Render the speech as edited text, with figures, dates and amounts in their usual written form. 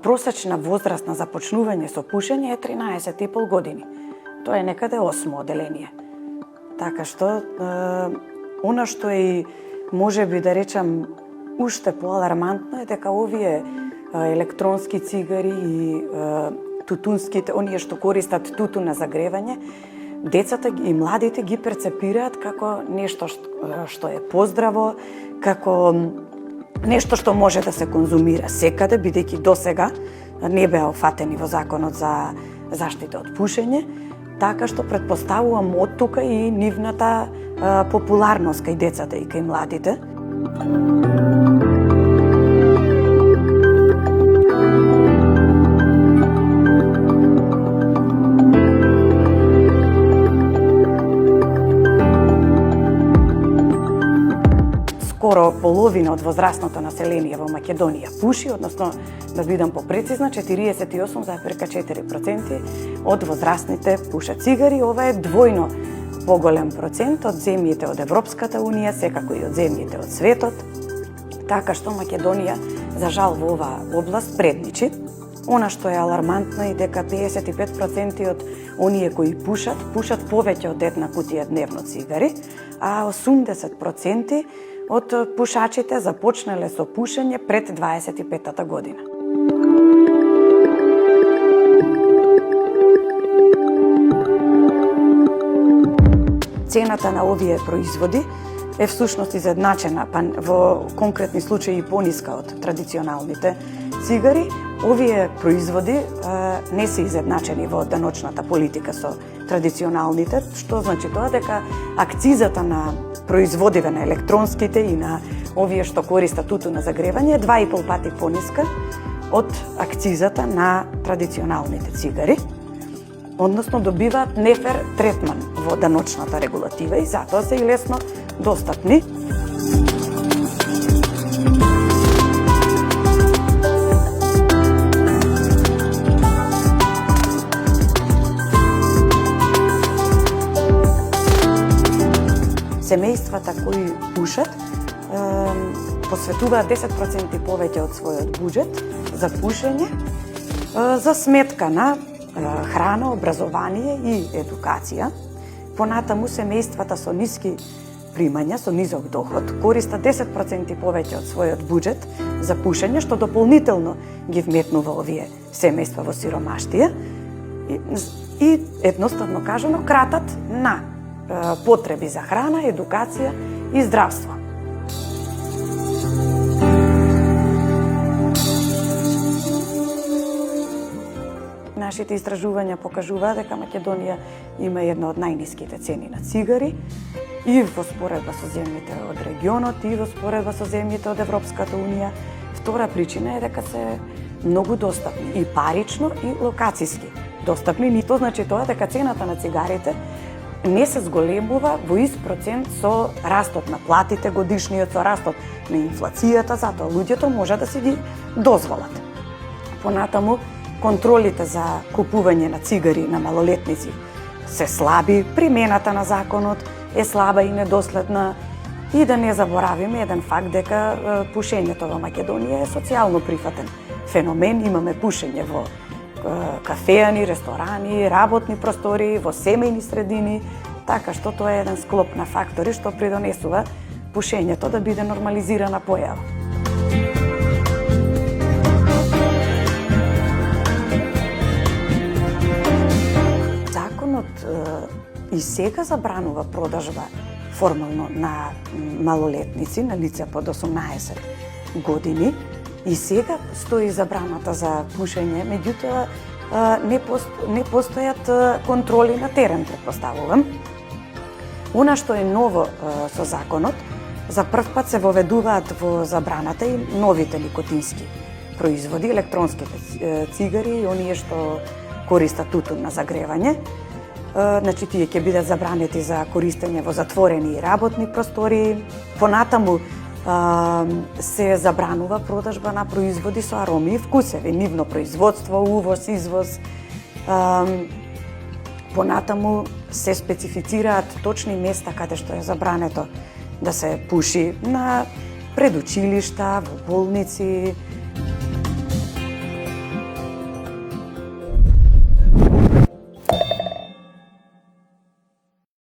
просечна возраст на започнување со пушење е 13,5 години. Тоа е некаде 8 оделение. Така што, она што е, можеби да речам, уште поалармантно е дека овие електронски цигари и тутунските, оние што користат тутун на загревање, децата и младите ги перцепираат како нешто што е поздраво, како нешто што може да се конзумира секаде, бидејќи досега не беа офатени во законот за заштита од пушење, така што претпоставувам од тука и нивната популарност кај децата и кај младите. Скоро половина од возрастното население во Македонија пуши, односно, да бидам попрецизна, 48,4% од возрастните пушат цигари. Ова е двојно поголем процент од земјите од Европската Унија, секако и од земјите од светот. Така што Македонија, за жал, во оваа област предничи. Она што е алармантно е дека 55% од оние кои пушат повеќе од една кутија дневно цигари, а 80% од пушачите започнале со пушење пред 25-та година. Цената на овие производи е всушност изедначена, па во конкретни случаи пониска од традиционалните цигари. Овие производи не се изедначени во даночната политика со традиционалните, што значи тоа дека акцизата на производиве на електронските и на овие што користат тутун на загревање е 2,5 пати пониска од акцизата на традиционалните цигари. Односно, добиваат нефер третман во даночната регулатива и затоа се и лесно достапни. Семејствата кои пушат посветуваат 10% повеќе од својот буџет за пушење за сметка на храна, образование и едукација. Понатаму семејствата со ниски примања, со низок доход, користат 10% повеќе од својот буџет за пушење, што дополнително ги вметнува овие семејства во сиромаштија и едноставно кажано кратат на потреби за храна, едукација и здравство. Нашите истражувања покажуваат дека Македонија има една од најниските цени на цигари и во споредба со земјите од регионот и во споредба со земјите од Европската Унија. Втора причина е дека се многу достапни и парично и локациски достапни. Нито значи тоа дека цената на цигарите не се зголемува во ист процент со растот на платите годишниот, со растот на инфлацијата, затоа луѓето може да си ги дозволат. Понатаму, контролите за купување на цигари на малолетници се слаби, примената на законот е слаба и недоследна и да не заборавиме еден факт дека пушењето во Македонија е социјално прифатен феномен. Имаме пушење во кафеани, ресторани, работни простори, во семејни средини, така што тоа е еден склоп на фактори што придонесува пушењето да биде нормализирана појава. Законот и сега забранува продажба формално на малолетници, на лица под 18 години, и сега стои забраната за пушење, меѓутоа не постојат контроли на терен, претпоставувам. Она што е ново со законот, за прв пат се воведуваат во забраната и новите никотински производи, електронските цигари и оние што користат тутун на загревање. Значи, тие ќе бидат забранети за користење во затворени и работни простори. Понатаму се забранува продажба на производи со ароми и вкусеви, нивно производство, увоз, извоз. Понатаму се специфицираат точни места каде што е забрането да се пуши, на предучилишта, во болници,